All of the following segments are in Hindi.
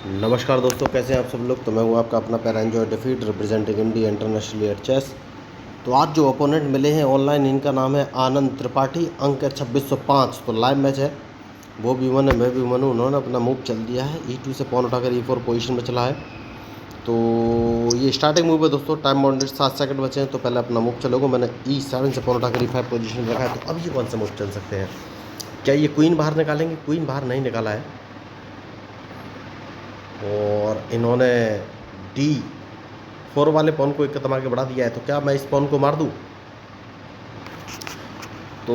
नमस्कार दोस्तों, कैसे हैं आप सब लोग। तो मैं हूं आपका अपना पैरांजॉय डिफीट representing India internationally at chess. तो आज जो ओपोनेंट मिले हैं ऑनलाइन, इनका नाम है आनंद त्रिपाठी। अंक है 2605। तो लाइव मैच है, वो भी वन है, मैं भी वन हूँ। उन्होंने अपना मूव चल दिया है, E2 से पॉन उठाकर E4 पोजीशन में चला है। तो ये स्टार्टिंग मूव है दोस्तों, टाइम बाउंडेड 7 सेकंड बचे हैं। तो पहले अपना मूव चलोगे, मैंने E7 से पॉन उठाकर E5 पोजीशन में रखा है। तो अब ये कौन सा मूव चल सकते हैं? क्या ये क्वीन बाहर निकालेंगे? क्वीन बाहर नहीं निकाला है, और इन्होंने D4 वाले पॉन को एक कदम आगे बढ़ा दिया है। तो क्या मैं इस पॉन को मार दूं? तो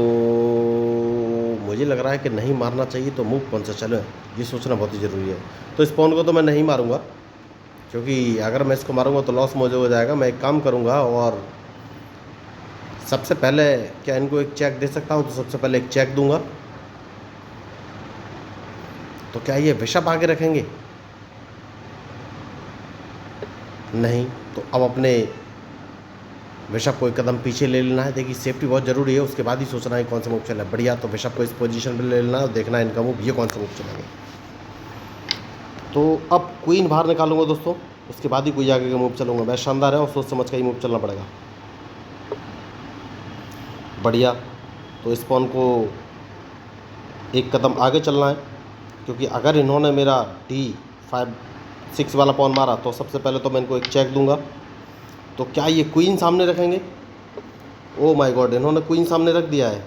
मुझे लग रहा है कि नहीं मारना चाहिए। तो मूव कौन सा चले, ये सोचना बहुत ही ज़रूरी है। तो इस पॉन को तो मैं नहीं मारूंगा, क्योंकि अगर मैं इसको मारूंगा तो लॉस मुझे हो जाएगा। मैं एक काम करूंगा, और सबसे पहले क्या इनको एक चेक दे सकता हूं? तो सबसे पहले एक चेक दूंगा। तो क्या ये बिशप आगे रखेंगे? नहीं। तो अब अपने बिशप को एक कदम पीछे ले लेना है। देखिए, सेफ्टी बहुत ज़रूरी है, उसके बाद ही सोचना है कौन सा मूव चलना है। बढ़िया। तो बिशप को इस पोजीशन पे ले लेना है और देखना है इनका मूव, ये कौन सा मूव चलेंगे। तो अब क्वीन बाहर निकालूंगा दोस्तों, उसके बाद ही कोई आगे का मूव चलूंगा। मैं शानदार है और सोच समझ का ही मूव चलना पड़ेगा। बढ़िया। तो इस पॉन को एक कदम आगे चलना है, क्योंकि अगर इन्होंने मेरा D5-6 वाला पॉन मारा तो सबसे पहले तो मैं इनको एक चेक दूंगा। तो क्या ये क्वीन सामने रखेंगे? ओ माय गॉड, इन्होंने क्वीन सामने रख दिया है।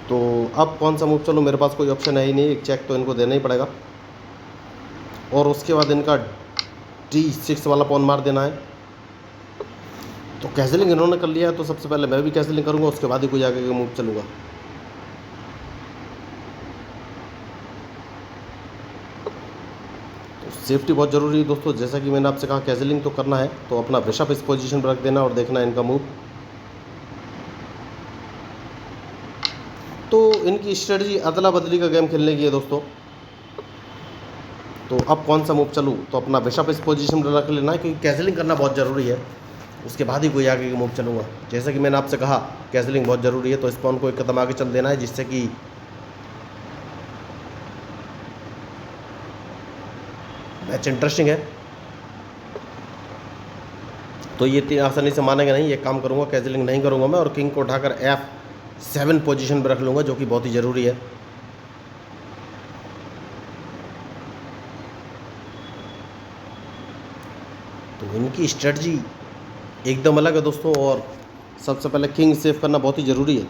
तो अब कौन सा मूव चलो, मेरे पास कोई ऑप्शन है ही नहीं, एक चेक तो इनको देना ही पड़ेगा। और उसके बाद इनका D6 वाला पॉन मार देना है। तो कैसलिंग इन्होंने कर लिया है, तो सबसे पहले मैं भी कैसलिंग करूंगा, उसके बाद ही कोई आगे का मूव चलूँगा। तो सेफ्टी बहुत ज़रूरी है दोस्तों, जैसा कि मैंने आपसे कहा कैसलिंग तो करना है। तो अपना बिशप इस पोजीशन पर रख देना और देखना है इनका मूव। तो इनकी स्ट्रेटजी अदला बदली का गेम खेलने की है दोस्तों। तो अब कौन सा मूव चलूँ? तो अपना बिशप इस पोजीशन पर रख लेना है, क्योंकि कैसलिंग करना बहुत ज़रूरी है, उसके बाद ही कोई आगे का मूव चलूँगा। जैसा कि मैंने आपसे कहा कैसलिंग बहुत ज़रूरी है। तो इस पॉन को एक कदम आगे चल देना है, जिससे कि मैच इंटरेस्टिंग है। तो ये तीन आसानी से मानेंगे नहीं, ये काम करूँगा, कैसलिंग नहीं करूँगा मैं, और किंग को उठाकर F7 पोजीशन पर रख लूँगा, जो कि बहुत ही ज़रूरी है। तो इनकी स्ट्रेटजी एकदम अलग है दोस्तों, और सबसे पहले किंग सेव करना बहुत ही ज़रूरी है।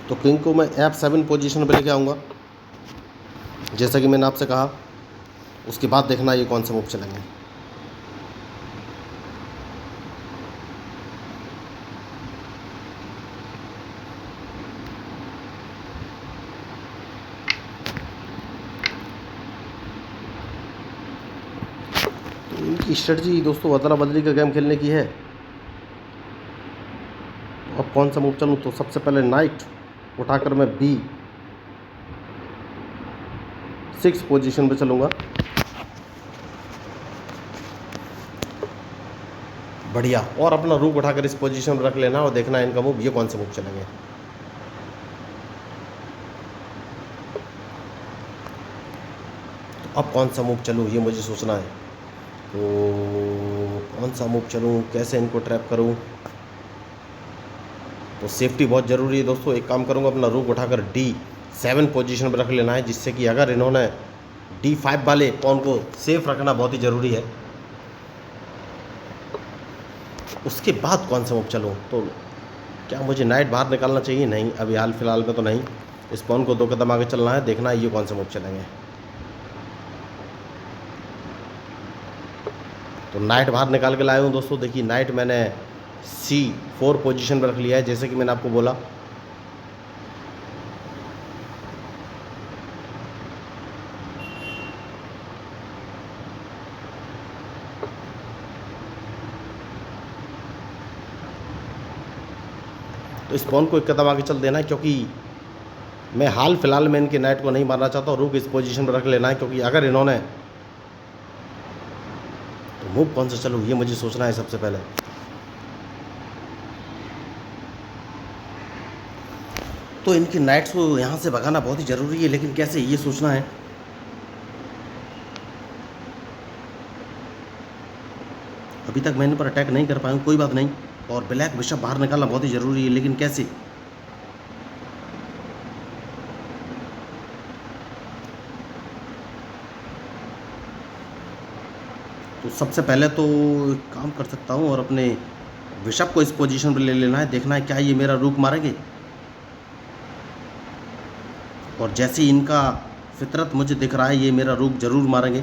तो किंग को मैं F7 पोजीशन पर लेके आऊँगा, जैसा कि मैंने आपसे कहा। उसके बाद देखना ये कौन सा मूव चलेंगे। तो इनकी स्ट्रेटजी दोस्तों अदला बदली का गेम खेलने की है। तो अब कौन सा मूव चलूँ? तो सबसे पहले नाइट उठाकर मैं B6 पोजीशन पे चलूँगा। बढ़िया। और अपना रूक उठाकर इस पोजीशन पर रख लेना और देखना है इनका मूव, ये कौन सा मूव चलेंगे। तो अब कौन सा मूव चलूँ, ये मुझे सोचना है। तो कौन सा मूव चलूँ, कैसे इनको ट्रैप करूँ? तो सेफ्टी बहुत ज़रूरी है दोस्तों। एक काम करूँगा, अपना रूक उठाकर D7 पोजीशन पर रख लेना है, जिससे कि अगर इन्होंने D5 वाले पॉन को सेफ रखना बहुत ही ज़रूरी है। उसके बाद कौन सा मूव चलूँ? तो क्या मुझे नाइट बाहर निकालना चाहिए? नहीं, अभी हाल फिलहाल में तो नहीं। इस पॉन को 2 कदम आगे चलना है, देखना है ये कौन सा मूव चलेंगे। तो नाइट बाहर निकाल के लाया हूँ दोस्तों। देखिए, नाइट मैंने C4 पोजीशन पर रख लिया है, जैसे कि मैंने आपको बोला। तो इस पॉन को एक कदम आगे चल देना है, क्योंकि मैं हाल फिलहाल में इनके नाइट को नहीं मारना चाहता। और रूक इस पोजीशन पर रख लेना है, क्योंकि अगर इन्होंने, तो मूव कौन सा चलूँ, ये मुझे सोचना है सबसे पहले। तो इनकी नाइट्स को यहाँ से भगाना बहुत ही ज़रूरी है, लेकिन कैसे ये सोचना है। अभी तक मैं इन पर अटैक नहीं कर पाया हूँ, कोई बात नहीं। और ब्लैक बिशप बाहर निकालना बहुत ही ज़रूरी है, लेकिन कैसे। तो सबसे पहले तो एक काम कर सकता हूँ और अपने बिशप को इस पोजीशन पर ले लेना है, देखना है क्या ये मेरा रूक मारेंगे। और जैसे ही इनका फितरत मुझे दिख रहा है, ये मेरा रूक ज़रूर मारेंगे।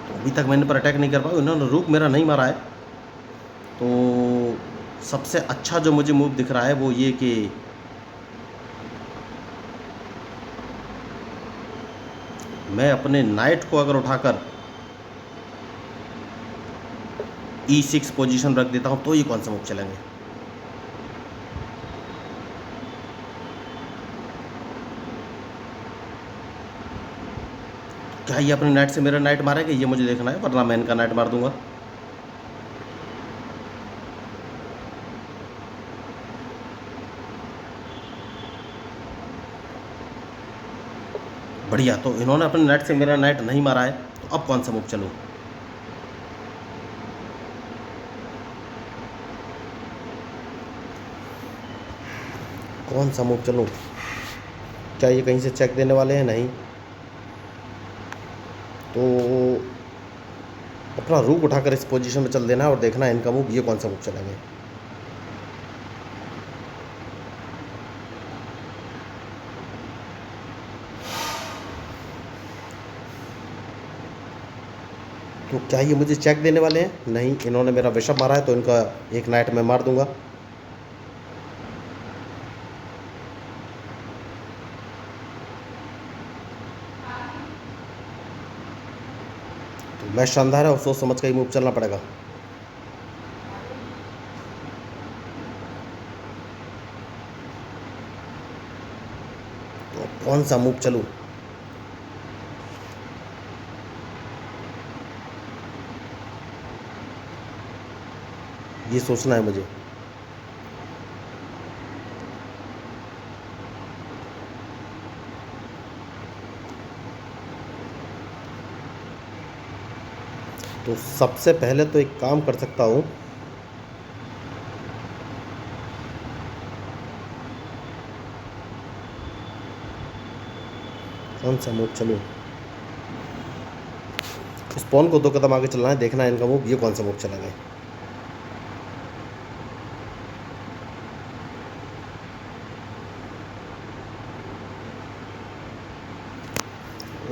तो अभी तक मैंने पर अटैक नहीं कर पाया, इन्होंने रूक मेरा नहीं मारा है। तो सबसे अच्छा जो मुझे मूव दिख रहा है वो ये कि मैं अपने नाइट को अगर उठाकर E6 पोजीशन रख देता हूँ तो ये कौन सा मूव चलेंगे। क्या ये अपने नाइट से मेरा नाइट मारेंगे, ये मुझे देखना है, वरना मैं इनका नाइट मार दूंगा। बढ़िया, तो इन्होंने अपने नाइट से मेरा नाइट नहीं मारा है, तो अब कौन सा मूव चलूँ। कौन सा मूव चलूँ, क्या ये कहीं से चेक देने वाले हैं, नहीं। तो अपना रूक उठाकर इस पोजीशन में चल देना है और देखना है इनका मूव, ये कौन सा मूव चलेंगे। तो क्या ये मुझे चेक देने वाले हैं, नहीं। इन्होंने मेरा बिशप मारा है, तो इनका एक नाइट मैं मार दूंगा। तो मैच शानदार है और सोच समझ कर ही मूव चलना पड़ेगा। तो कौन सा मूव चलूँ, ये सोचना है मुझे। तो सबसे पहले तो एक काम कर सकता हूँ, कौन सा मूव चलूँ। इस पॉन को 2 कदम आगे चलना है, देखना है इनका मूव, ये कौन सा मूव चलेंगे।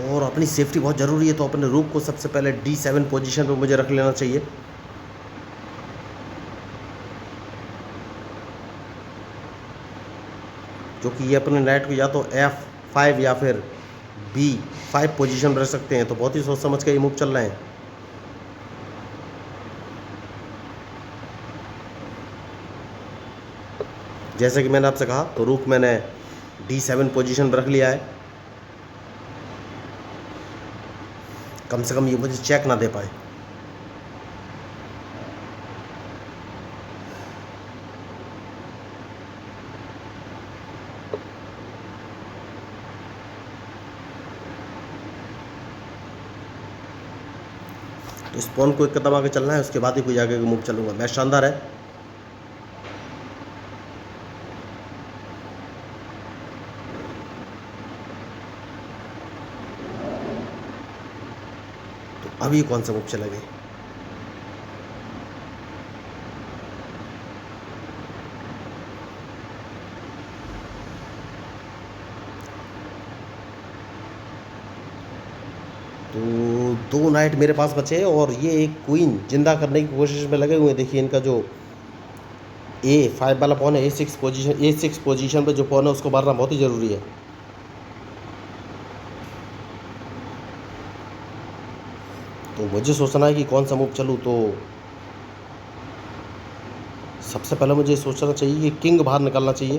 और अपनी सेफ्टी बहुत ज़रूरी है, तो अपने रूक को सबसे पहले D7 पोजीशन पे मुझे रख लेना चाहिए। क्योंकि ये अपने नाइट को या तो F5 या फिर B5 पोजीशन रख सकते हैं, तो बहुत ही सोच समझ के ये मूव चल रहे हैं। जैसे कि मैंने आपसे कहा, तो रूक मैंने D7 पोजीशन पर रख लिया है। कम से कम ये मुझे चेक ना दे पाए। तो इस पॉन को 1 कदम आगे चलना है, उसके बाद ही कोई आगे का मूव चलूँगा। मैच शानदार है। तो अभी कौन सा मूव चलेंगे। तो 2 नाइट मेरे पास बचे हैं और ये एक क्वीन जिंदा करने की कोशिश में लगे हुए हैं। देखिए इनका जो A5 वाला पॉन है, A6 पोजीशन पे जो पॉन है उसको मारना बहुत ही ज़रूरी है। तो मुझे सोचना है कि कौन सा मूव चलूँ। तो सबसे पहले मुझे सोचना चाहिए कि किंग बाहर निकालना चाहिए।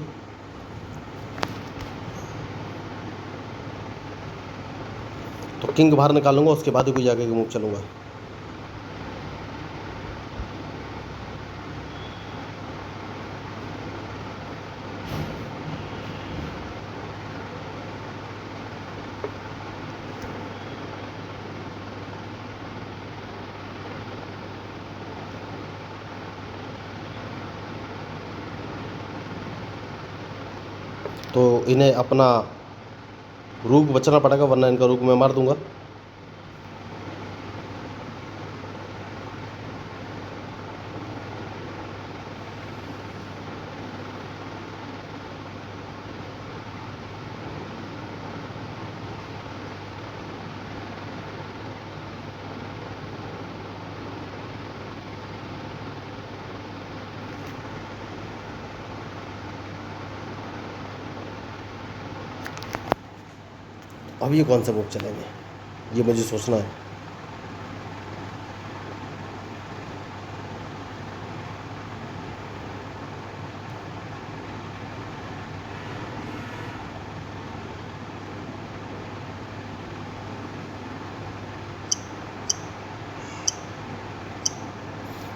तो किंग बाहर निकालूंगा, उसके बाद ही कोई आगे का मूव चलूँगा। तो इन्हें अपना रूक बचना पड़ेगा, वरना इनका रूक मैं मार दूंगा। अब ये कौन सा मूव चलेंगे, ये मुझे सोचना है।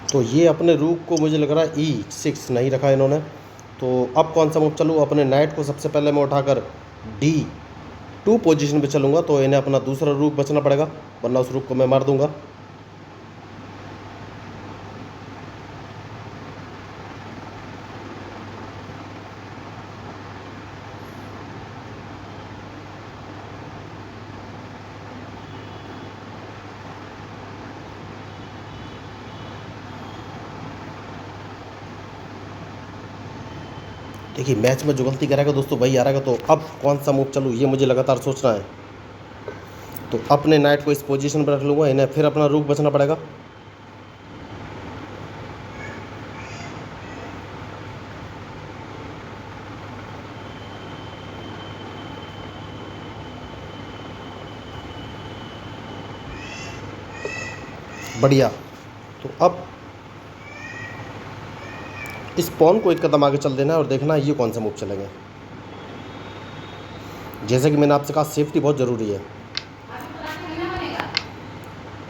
तो ये अपने रूक को मुझे लग रहा है E6 नहीं रखा इन्होंने। तो अब कौन सा मूव चलूँ, अपने नाइट को सबसे पहले मैं उठाकर D2 पोजीशन पे चलूँगा। तो इन्हें अपना दूसरा रूक बचना पड़ेगा, वरना उस रूक को मैं मार दूंगा। देखिए मैच में जो गलती करेगा दोस्तों वही हारेगा। तो अब कौन सा मूव चलूँ, ये मुझे लगातार सोचना है। तो अपने नाइट को इस पोजीशन पर रख लूँगा, इन्हें फिर अपना रूक बचना पड़ेगा। बढ़िया। तो अब इस पॉन को एक कदम आगे चल देना है और देखना ये कौन सा मूव चलेंगे। जैसे कि मैंने आपसे कहा सेफ्टी बहुत ज़रूरी है।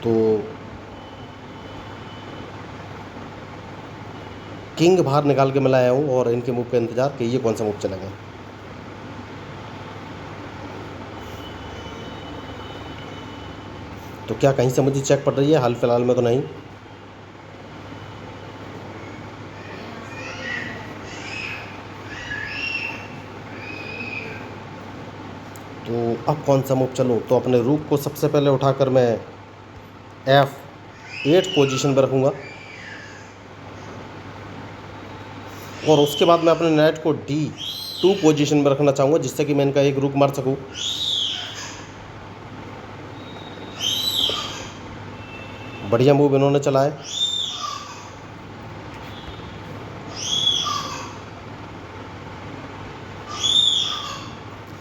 तो किंग बाहर निकाल के मैं लाया हूँ और इनके मूव का इंतज़ार कि ये कौन सा मूव चलेगा। तो क्या कहीं से मुझे चेक पड़ रही है? हाल फिलहाल में तो नहीं। तो अब कौन सा मूव चलूँ, तो अपने रूक को सबसे पहले उठाकर मैं F8 पोजीशन पर रखूँगा और उसके बाद मैं अपने नाइट को D2 पोजीशन पर रखना चाहूँगा, जिससे कि मैं इनका एक रूक मार सकूँ। बढ़िया मूव इन्होंने चला है।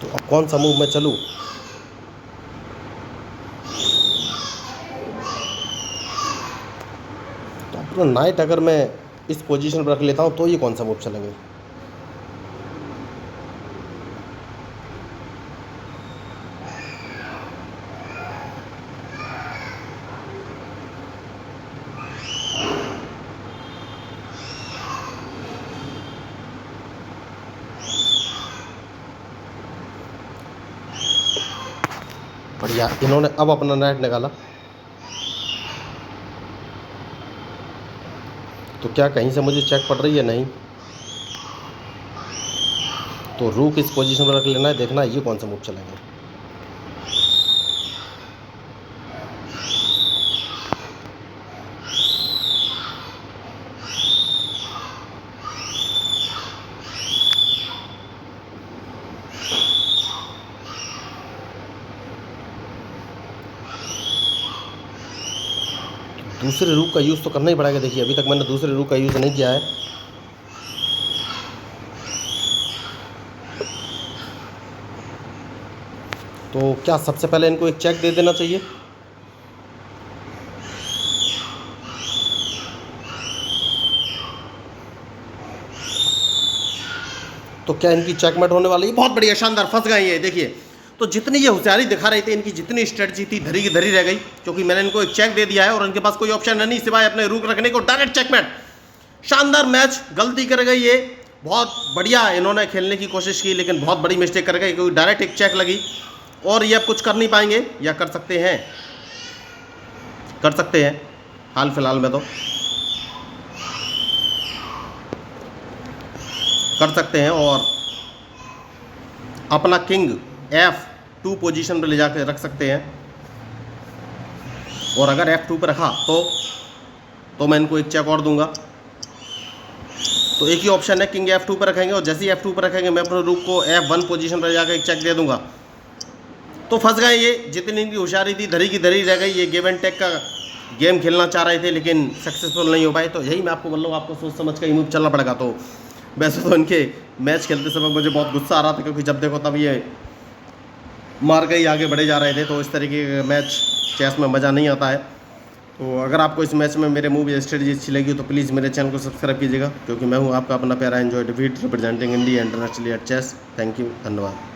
तो अब कौन सा मूव मैं चलूँ, तो अपना नाइट अगर मैं इस पोजीशन पर रख लेता हूँ तो ये कौन सा मूव चलेंगे। बढ़िया, इन्होंने अब अपना नाइट निकाला। तो क्या कहीं से मुझे चेक पड़ रही है? नहीं। तो रूक इस पोजीशन पर रख लेना है, देखना ये कौन सा मूव चलेंगे। दूसरे रूक का यूज़ तो करना ही पड़ेगा। देखिए अभी तक मैंने दूसरे रूक का यूज़ नहीं किया है। तो क्या सबसे पहले इनको एक चेक दे देना चाहिए? तो क्या इनकी चेकमेट होने वाली है? बहुत बढ़िया, शानदार, फंस गए ये। देखिए तो जितनी ये होशियारी दिखा रहे थे, इनकी जितनी स्ट्रेटजी थी धरी की धरी रह गई, क्योंकि मैंने इनको एक चेक दे दिया है और इनके पास कोई ऑप्शन है नहीं सिवाय अपने रूक रखने को। Direct checkmate. शानदार मैच, गलती कर गई ये। बहुत बढ़िया इन्होंने खेलने की कोशिश की, लेकिन बहुत बड़ी मिस्टेक कर गए, क्योंकि डायरेक्ट एक चेक लगी और ये अब कुछ कर नहीं पाएंगे। या कर सकते हैं, कर सकते हैं हाल फिलहाल में, तो कर सकते हैं। और अपना किंग F2 पोजीशन पर ले जाकर रख सकते हैं, और अगर F2 पर रखा तो मैं इनको एक चेक और दूंगा। तो एक ही ऑप्शन है, किंग F2 पर रखेंगे, और जैसे ही F2 पर रखेंगे मैं अपने रूक को F1 पोजीशन पर जाकर एक चेक दे दूंगा। तो फंस गए ये, जितनी इनकी होशियारी थी धरी की धरी रह गई। ये गिव एंड टेक का गेम खेलना चाह रहे थे लेकिन सक्सेसफुल नहीं हो पाए। तो यही मैं आपको बोल रहा हूँ, आपको सोच समझ कर ही मूव चलना पड़ेगा। तो वैसे तो इनके मैच खेलते समय मुझे बहुत गुस्सा आ रहा था, क्योंकि जब देखो तब ये मार के ही आगे बढ़े जा रहे थे। तो इस तरीके के मैच चेस में मज़ा नहीं आता है। तो अगर आपको इस मैच में मेरे मूव या स्ट्रेटजी अच्छी लगी तो प्लीज़ मेरे चैनल को सब्सक्राइब कीजिएगा, क्योंकि मैं हूँ आपका अपना प्यारा एंजॉय डिफीट representing India internationally at chess. Thank you, धन्यवाद।